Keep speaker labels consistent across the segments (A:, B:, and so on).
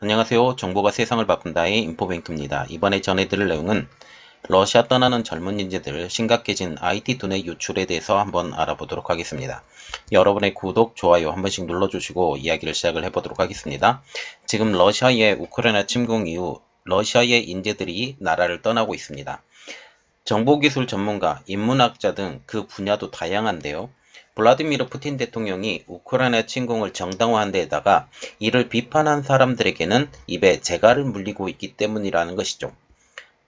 A: 안녕하세요. 정보가 세상을 바꾼다의 인포뱅크입니다. 이번에 전해드릴 내용은 러시아 떠나는 젊은 인재들 심각해진 IT 두뇌 유출에 대해서 한번 알아보도록 하겠습니다. 여러분의 구독, 좋아요 한 번씩 눌러주시고 이야기를 시작을 해보도록 하겠습니다. 지금 러시아의 우크라이나 침공 이후 러시아의 인재들이 나라를 떠나고 있습니다. 정보기술 전문가, 인문학자 등 그 분야도 다양한데요. 블라디미르 푸틴 대통령이 우크라이나 침공을 정당화한 데에다가 이를 비판한 사람들에게는 입에 재갈을 물리고 있기 때문이라는 것이죠.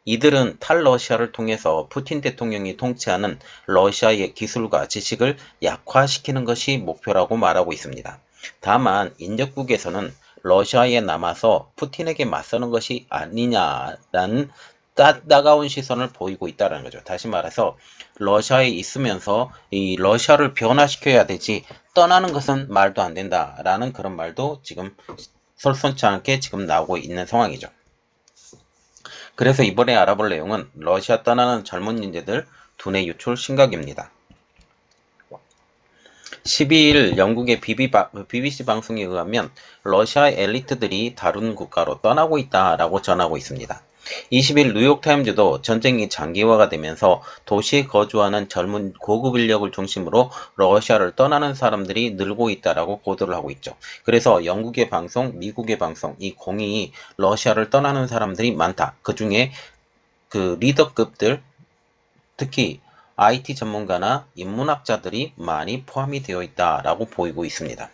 A: 이들은 탈러시아를 통해서 푸틴 대통령이 통치하는 러시아의 기술과 지식을 약화시키는 것이 목표라고 말하고 있습니다. 다만 인접국에서는 러시아에 남아서 푸틴에게 맞서는 것이 아니냐라는 따가운 시선을 보이고 있다는 거죠. 다시 말해서 러시아에 있으면서 이 러시아를 변화시켜야 되지 떠나는 것은 말도 안 된다라는 그런 말도 지금 솔선치 않게 지금 나오고 있는 상황이죠. 그래서 이번에 알아볼 내용은 러시아 떠나는 젊은 인재들 두뇌 유출 심각입니다. 12일 영국의 BBC 방송에 의하면 러시아 엘리트들이 다른 국가로 떠나고 있다라고 전하고 있습니다. 20일 뉴욕타임즈도 전쟁이 장기화가 되면서 도시에 거주하는 젊은 고급 인력을 중심으로 러시아를 떠나는 사람들이 늘고 있다라고 보도를 하고 있죠. 그래서 영국의 방송, 미국의 방송, 이 공이 러시아를 떠나는 사람들이 많다. 그 중에 그 리더급들, 특히 IT 전문가나 인문학자들이 많이 포함이 되어 있다라고 보이고 있습니다.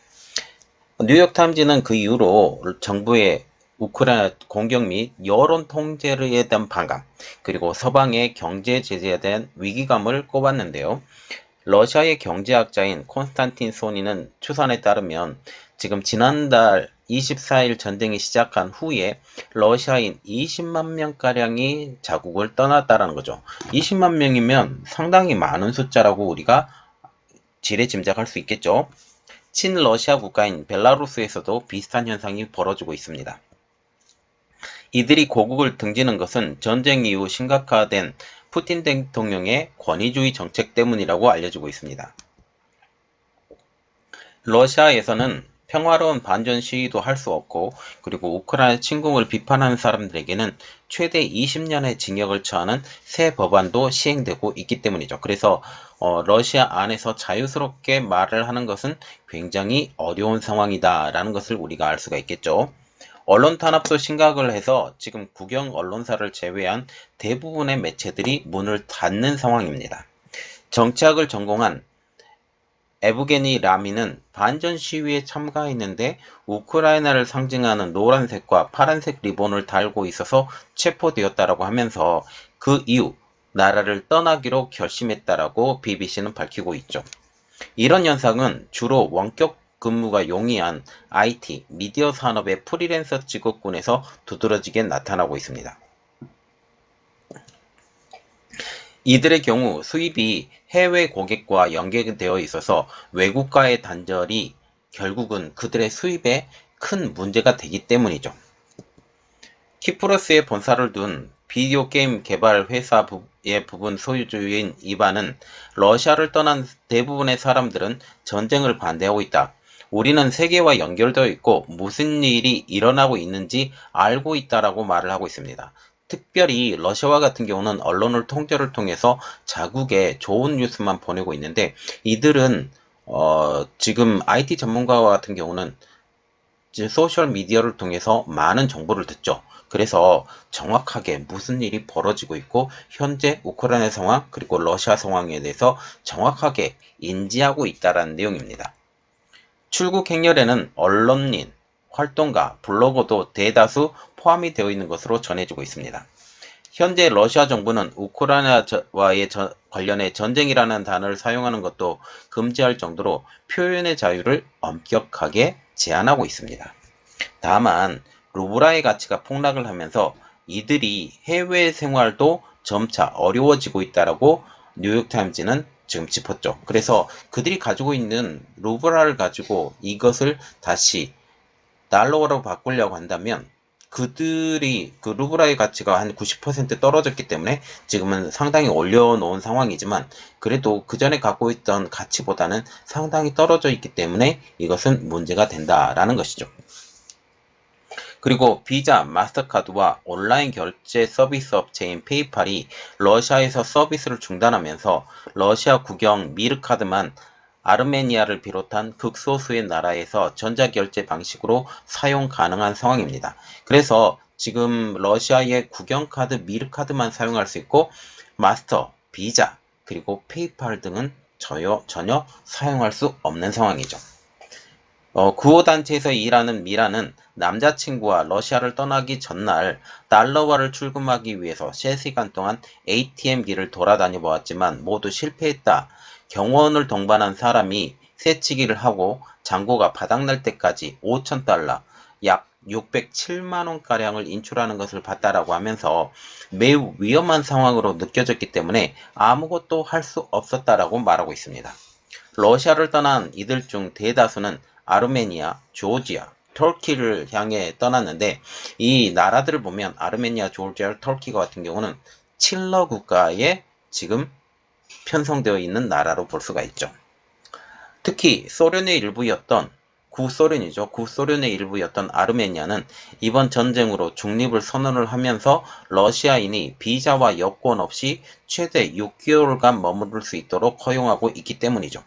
A: 뉴욕타임즈는 그 이후로 정부의 우크라이나 공격 및 여론 통제에 대한 반감, 그리고 서방의 경제 제재에 대한 위기감을 꼽았는데요. 러시아의 경제학자인 콘스탄틴 소니는 추산에 따르면 지금 지난달 24일 전쟁이 시작한 후에 러시아인 20만 명가량이 자국을 떠났다는 거죠. 20만 명이면 상당히 많은 숫자라고 우리가 지레 짐작할 수 있겠죠. 친러시아 국가인 벨라루스에서도 비슷한 현상이 벌어지고 있습니다. 이들이 고국을 등지는 것은 전쟁 이후 심각화된 푸틴 대통령의 권위주의 정책 때문이라고 알려지고 있습니다. 러시아에서는 평화로운 반전 시위도 할 수 없고, 그리고 우크라이나 침공을 비판하는 사람들에게는 최대 20년의 징역을 처하는 새 법안도 시행되고 있기 때문이죠. 그래서 러시아 안에서 자유스럽게 말을 하는 것은 굉장히 어려운 상황이다라는 것을 우리가 알 수가 있겠죠. 언론 탄압도 심각을 해서 지금 국영 언론사를 제외한 대부분의 매체들이 문을 닫는 상황입니다. 정치학을 전공한 에브게니 라미는 반전 시위에 참가했는데 우크라이나를 상징하는 노란색과 파란색 리본을 달고 있어서 체포되었다라고 하면서 그 이후 나라를 떠나기로 결심했다라고 BBC는 밝히고 있죠. 이런 현상은 주로 원격 근무가 용이한 IT, 미디어 산업의 프리랜서 직업군에서 두드러지게 나타나고 있습니다. 이들의 경우 수입이 해외 고객과 연계되어 있어서 외국과의 단절이 결국은 그들의 수입에 큰 문제가 되기 때문이죠. 키프로스에 본사를 둔 비디오 게임 개발 회사의 부분 소유주인 이반은 러시아를 떠난 대부분의 사람들은 전쟁을 반대하고 있다. 우리는 세계와 연결되어 있고 무슨 일이 일어나고 있는지 알고 있다라고 말을 하고 있습니다. 특별히 러시아와 같은 경우는 언론을 통제를 통해서 자국에 좋은 뉴스만 보내고 있는데 이들은 지금 IT 전문가와 같은 경우는 소셜 미디어를 통해서 많은 정보를 듣죠. 그래서 정확하게 무슨 일이 벌어지고 있고 현재 우크라이나 상황 그리고 러시아 상황에 대해서 정확하게 인지하고 있다는 내용입니다. 출국 행렬에는 언론인, 활동가, 블로거도 대다수 포함이 되어 있는 것으로 전해지고 있습니다. 현재 러시아 정부는 우크라이나와의 관련해 전쟁이라는 단어를 사용하는 것도 금지할 정도로 표현의 자유를 엄격하게 제한하고 있습니다. 다만 루브라의 가치가 폭락을 하면서 이들이 해외 생활도 점차 어려워지고 있다라고 뉴욕타임즈는 지금 짚었죠. 그래서 그들이 가지고 있는 루브라를 가지고 이것을 다시 달러로 바꾸려고 한다면 그들이 그 루브라의 가치가 한 90% 떨어졌기 때문에 지금은 상당히 올려놓은 상황이지만 그래도 그 전에 갖고 있던 가치보다는 상당히 떨어져 있기 때문에 이것은 문제가 된다라는 것이죠. 그리고 비자, 마스터카드와 온라인 결제 서비스 업체인 페이팔이 러시아에서 서비스를 중단하면서 러시아 국영 미르카드만 아르메니아를 비롯한 극소수의 나라에서 전자결제 방식으로 사용 가능한 상황입니다. 그래서 지금 러시아의 국영카드 미르카드만 사용할 수 있고 마스터, 비자, 그리고 페이팔 등은 전혀 사용할 수 없는 상황이죠. 구호단체에서 일하는 미라는 남자친구와 러시아를 떠나기 전날 달러화를 출금하기 위해서 3시간 동안 ATM기를 돌아다녀 보았지만 모두 실패했다. 경호원을 동반한 사람이 새치기를 하고 잔고가 바닥날 때까지 5,000달러, 약 607만원가량을 인출하는 것을 봤다라고 하면서 매우 위험한 상황으로 느껴졌기 때문에 아무것도 할 수 없었다라고 말하고 있습니다. 러시아를 떠난 이들 중 대다수는 아르메니아, 조지아, 터키를 향해 떠났는데 이 나라들을 보면 아르메니아, 조지아, 터키 같은 경우는 칠러 국가에 지금 편성되어 있는 나라로 볼 수가 있죠. 특히 소련의 일부였던 구소련이죠. 구소련의 일부였던 아르메니아는 이번 전쟁으로 중립을 선언을 하면서 러시아인이 비자와 여권 없이 최대 6개월간 머무를 수 있도록 허용하고 있기 때문이죠.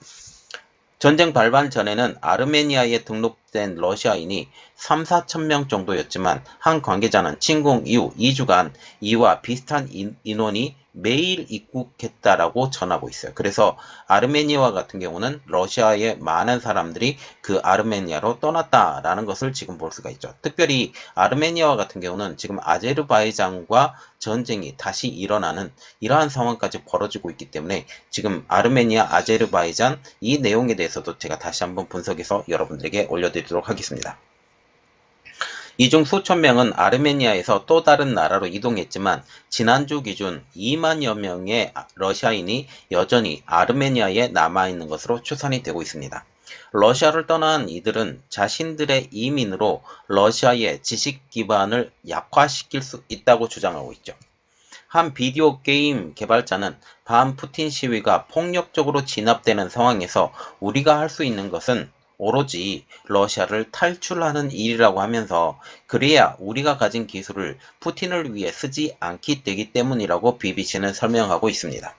A: 전쟁 발발 전에는 아르메니아에 등록된 러시아인이 3, 4천 명 정도였지만 한 관계자는 침공 이후 2주간 이와 비슷한 인원이 매일 입국했다라고 전하고 있어요. 그래서 아르메니아 같은 경우는 러시아의 많은 사람들이 그 아르메니아로 떠났다라는 것을 지금 볼 수가 있죠. 특별히 아르메니아 같은 경우는 지금 아제르바이잔과 전쟁이 다시 일어나는 이러한 상황까지 벌어지고 있기 때문에 지금 아르메니아, 아제르바이잔 이 내용에 대해서도 제가 다시 한번 분석해서 여러분들에게 올려드리도록 하겠습니다. 이 중 수천 명은 아르메니아에서 또 다른 나라로 이동했지만 지난주 기준 2만여 명의 러시아인이 여전히 아르메니아에 남아있는 것으로 추산이 되고 있습니다. 러시아를 떠난 이들은 자신들의 이민으로 러시아의 지식 기반을 약화시킬 수 있다고 주장하고 있죠. 한 비디오 게임 개발자는 반 푸틴 시위가 폭력적으로 진압되는 상황에서 우리가 할 수 있는 것은 오로지 러시아를 탈출하는 일이라고 하면서 그래야 우리가 가진 기술을 푸틴을 위해 쓰지 않기 되기 때문이라고 BBC는 설명하고 있습니다.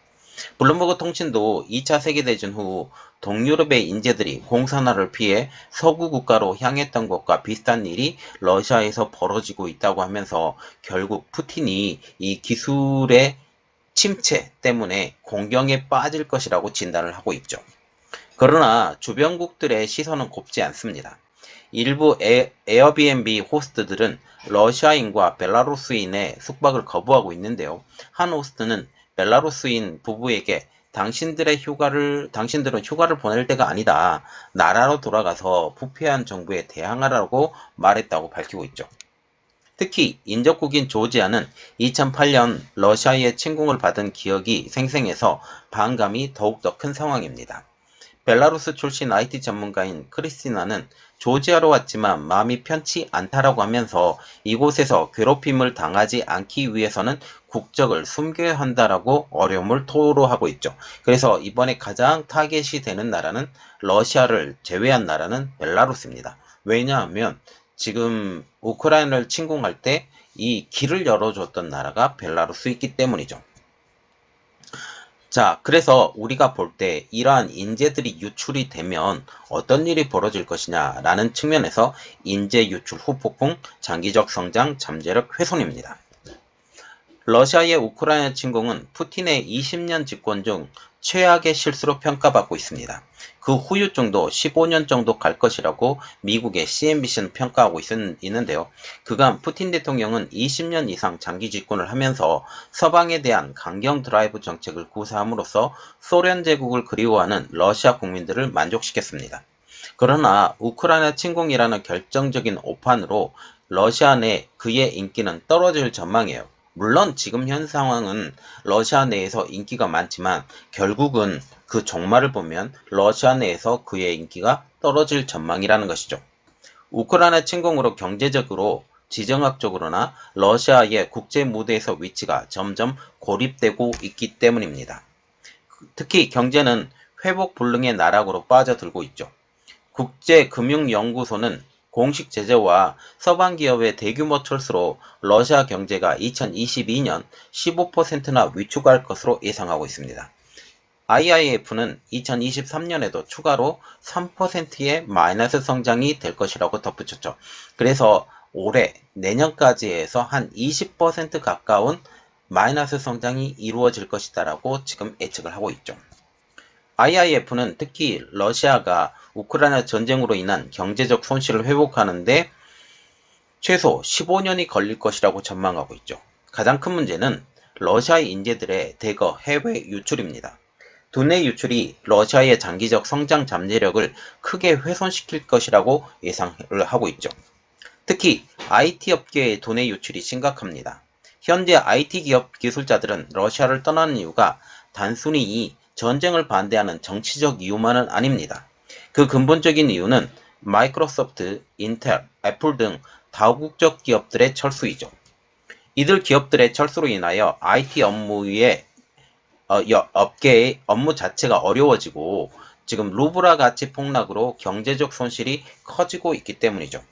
A: 블룸버그 통신도 2차 세계대전 후 동유럽의 인재들이 공산화를 피해 서구 국가로 향했던 것과 비슷한 일이 러시아에서 벌어지고 있다고 하면서 결국 푸틴이 이 기술의 침체 때문에 공경에 빠질 것이라고 진단을 하고 있죠. 그러나 주변국들의 시선은 곱지 않습니다. 일부 에어비앤비 호스트들은 러시아인과 벨라루스인의 숙박을 거부하고 있는데요. 한 호스트는 벨라루스인 부부에게 당신들은 휴가를 보낼 때가 아니다. 나라로 돌아가서 부패한 정부에 대항하라고 말했다고 밝히고 있죠. 특히 인접국인 조지아는 2008년 러시아의 침공을 받은 기억이 생생해서 반감이 더욱더 큰 상황입니다. 벨라루스 출신 IT 전문가인 크리스티나는 조지아로 왔지만 마음이 편치 않다라고 하면서 이곳에서 괴롭힘을 당하지 않기 위해서는 국적을 숨겨야 한다라고 어려움을 토로하고 있죠. 그래서 이번에 가장 타겟이 되는 나라는 러시아를 제외한 나라는 벨라루스입니다. 왜냐하면 지금 우크라이나를 침공할 때 이 길을 열어줬던 나라가 벨라루스이기 때문이죠. 자, 그래서 우리가 볼 때 이러한 인재들이 유출이 되면 어떤 일이 벌어질 것이냐라는 측면에서 인재 유출 후폭풍, 장기적 성장, 잠재력 훼손입니다. 러시아의 우크라이나 침공은 푸틴의 20년 집권 중 최악의 실수로 평가받고 있습니다. 그 후유증도 15년 정도 갈 것이라고 미국의 CNBC는 평가하고 있는데요. 그간 푸틴 대통령은 20년 이상 장기 집권을 하면서 서방에 대한 강경 드라이브 정책을 구사함으로써 소련 제국을 그리워하는 러시아 국민들을 만족시켰습니다. 그러나 우크라이나 침공이라는 결정적인 오판으로 러시아 내 그의 인기는 떨어질 전망이에요. 물론 지금 현 상황은 러시아 내에서 인기가 많지만 결국은 그 종말을 보면 러시아 내에서 그의 인기가 떨어질 전망이라는 것이죠. 우크라이나 침공으로 경제적으로 지정학적으로나 러시아의 국제 무대에서 위치가 점점 고립되고 있기 때문입니다. 특히 경제는 회복 불능의 나락으로 빠져들고 있죠. 국제금융연구소는 공식 제재와 서방 기업의 대규모 철수로 러시아 경제가 2022년 15%나 위축할 것으로 예상하고 있습니다. IIF는 2023년에도 추가로 3%의 마이너스 성장이 될 것이라고 덧붙였죠. 그래서 올해 내년까지 해서 한 20% 가까운 마이너스 성장이 이루어질 것이다라고 지금 예측을 하고 있죠. IIF는 특히 러시아가 우크라이나 전쟁으로 인한 경제적 손실을 회복하는데 최소 15년이 걸릴 것이라고 전망하고 있죠. 가장 큰 문제는 러시아의 인재들의 대거 해외 유출입니다. 두뇌 유출이 러시아의 장기적 성장 잠재력을 크게 훼손시킬 것이라고 예상을 하고 있죠. 특히 IT 업계의 두뇌 유출이 심각합니다. 현재 IT 기업 기술자들은 러시아를 떠나는 이유가 단순히 이 전쟁을 반대하는 정치적 이유만은 아닙니다. 그 근본적인 이유는 마이크로소프트, 인텔, 애플 등 다국적 기업들의 철수이죠. 이들 기업들의 철수로 인하여 IT 업계의 업무 자체가 어려워지고 지금 루브라 가치 폭락으로 경제적 손실이 커지고 있기 때문이죠.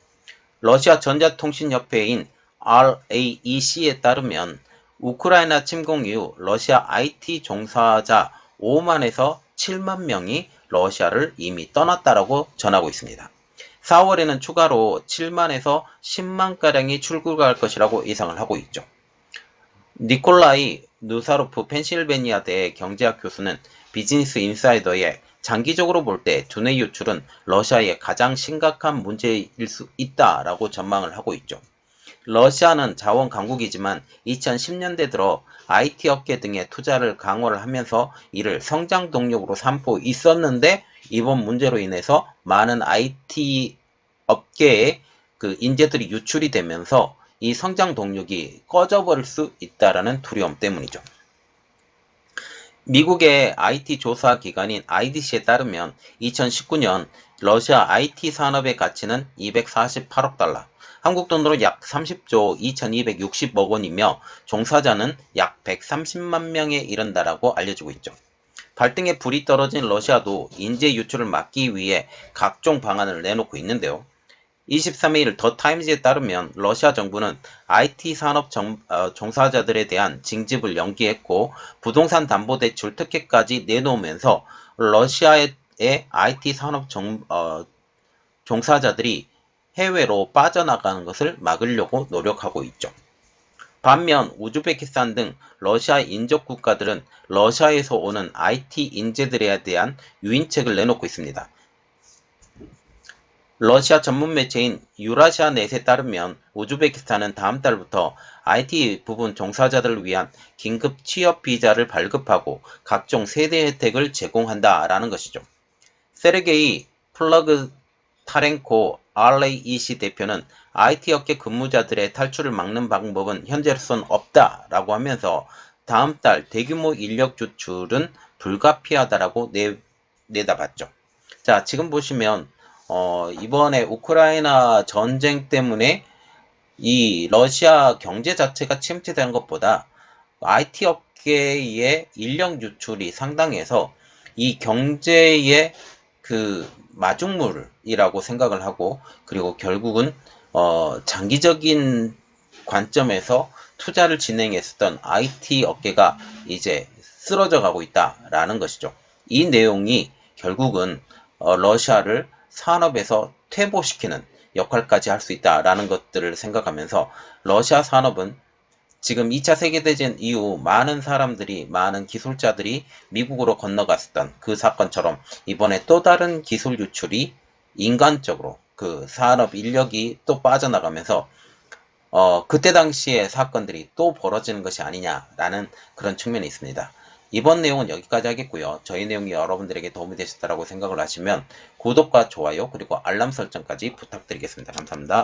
A: 러시아 전자통신협회인 RAEC에 따르면 우크라이나 침공 이후 러시아 IT 종사자 5만에서 7만 명이 러시아를 이미 떠났다라고 전하고 있습니다. 4월에는 추가로 7만에서 10만가량이 출국할 것이라고 예상을 하고 있죠. 니콜라이 누사로프 펜실베니아대 경제학 교수는 비즈니스 인사이더에 장기적으로 볼 때 두뇌 유출은 러시아의 가장 심각한 문제일 수 있다라고 전망을 하고 있죠. 러시아는 자원 강국이지만 2010년대 들어 IT 업계 등의 투자를 강화를 하면서 이를 성장 동력으로 삼고 있었는데 이번 문제로 인해서 많은 IT 업계의 그 인재들이 유출이 되면서 이 성장 동력이 꺼져버릴 수 있다라는 두려움 때문이죠. 미국의 IT 조사 기관인 IDC에 따르면 2019년 러시아 IT 산업의 가치는 248억 달러, 한국 돈으로 약 30조 2260억 원이며 종사자는 약 130만 명에 이른다라고 알려지고 있죠. 발등에 불이 떨어진 러시아도 인재 유출을 막기 위해 각종 방안을 내놓고 있는데요. 23일 더 타임즈에 따르면 러시아 정부는 IT 산업 종사자들에 대한 징집을 연기했고 부동산 담보대출 특혜까지 내놓으면서 러시아의 IT 산업 종사자들이 해외로 빠져나가는 것을 막으려고 노력하고 있죠. 반면 우즈베키스탄 등 러시아 인접 국가들은 러시아에서 오는 IT 인재들에 대한 유인책을 내놓고 있습니다. 러시아 전문 매체인 유라시아넷에 따르면 우즈베키스탄은 다음 달부터 IT 부분 종사자들을 위한 긴급 취업 비자를 발급하고 각종 세대 혜택을 제공한다라는 것이죠. 세르게이 플러그타렌코 RAEC 대표는 IT 업계 근무자들의 탈출을 막는 방법은 현재로선 없다라고 하면서 다음 달 대규모 인력 조출은 불가피하다라고 내다봤죠. 자, 지금 보시면 이번에 우크라이나 전쟁 때문에 이 러시아 경제 자체가 침체된 것보다 IT 업계의 인력 유출이 상당해서 이 경제의 그 마중물이라고 생각을 하고 그리고 결국은 장기적인 관점에서 투자를 진행했었던 IT 업계가 이제 쓰러져 가고 있다라는 것이죠. 이 내용이 결국은 러시아를 산업에서 퇴보시키는 역할까지 할 수 있다라는 것들을 생각하면서 러시아 산업은 지금 2차 세계대전 이후 많은 사람들이, 많은 기술자들이 미국으로 건너갔었던 그 사건처럼 이번에 또 다른 기술 유출이 인간적으로 그 산업 인력이 또 빠져나가면서 그때 당시의 사건들이 또 벌어지는 것이 아니냐라는 그런 측면이 있습니다. 이번 내용은 여기까지 하겠고요. 저희 내용이 여러분들에게 도움이 되셨다고 생각을 하시면 구독과 좋아요 그리고 알람 설정까지 부탁드리겠습니다. 감사합니다.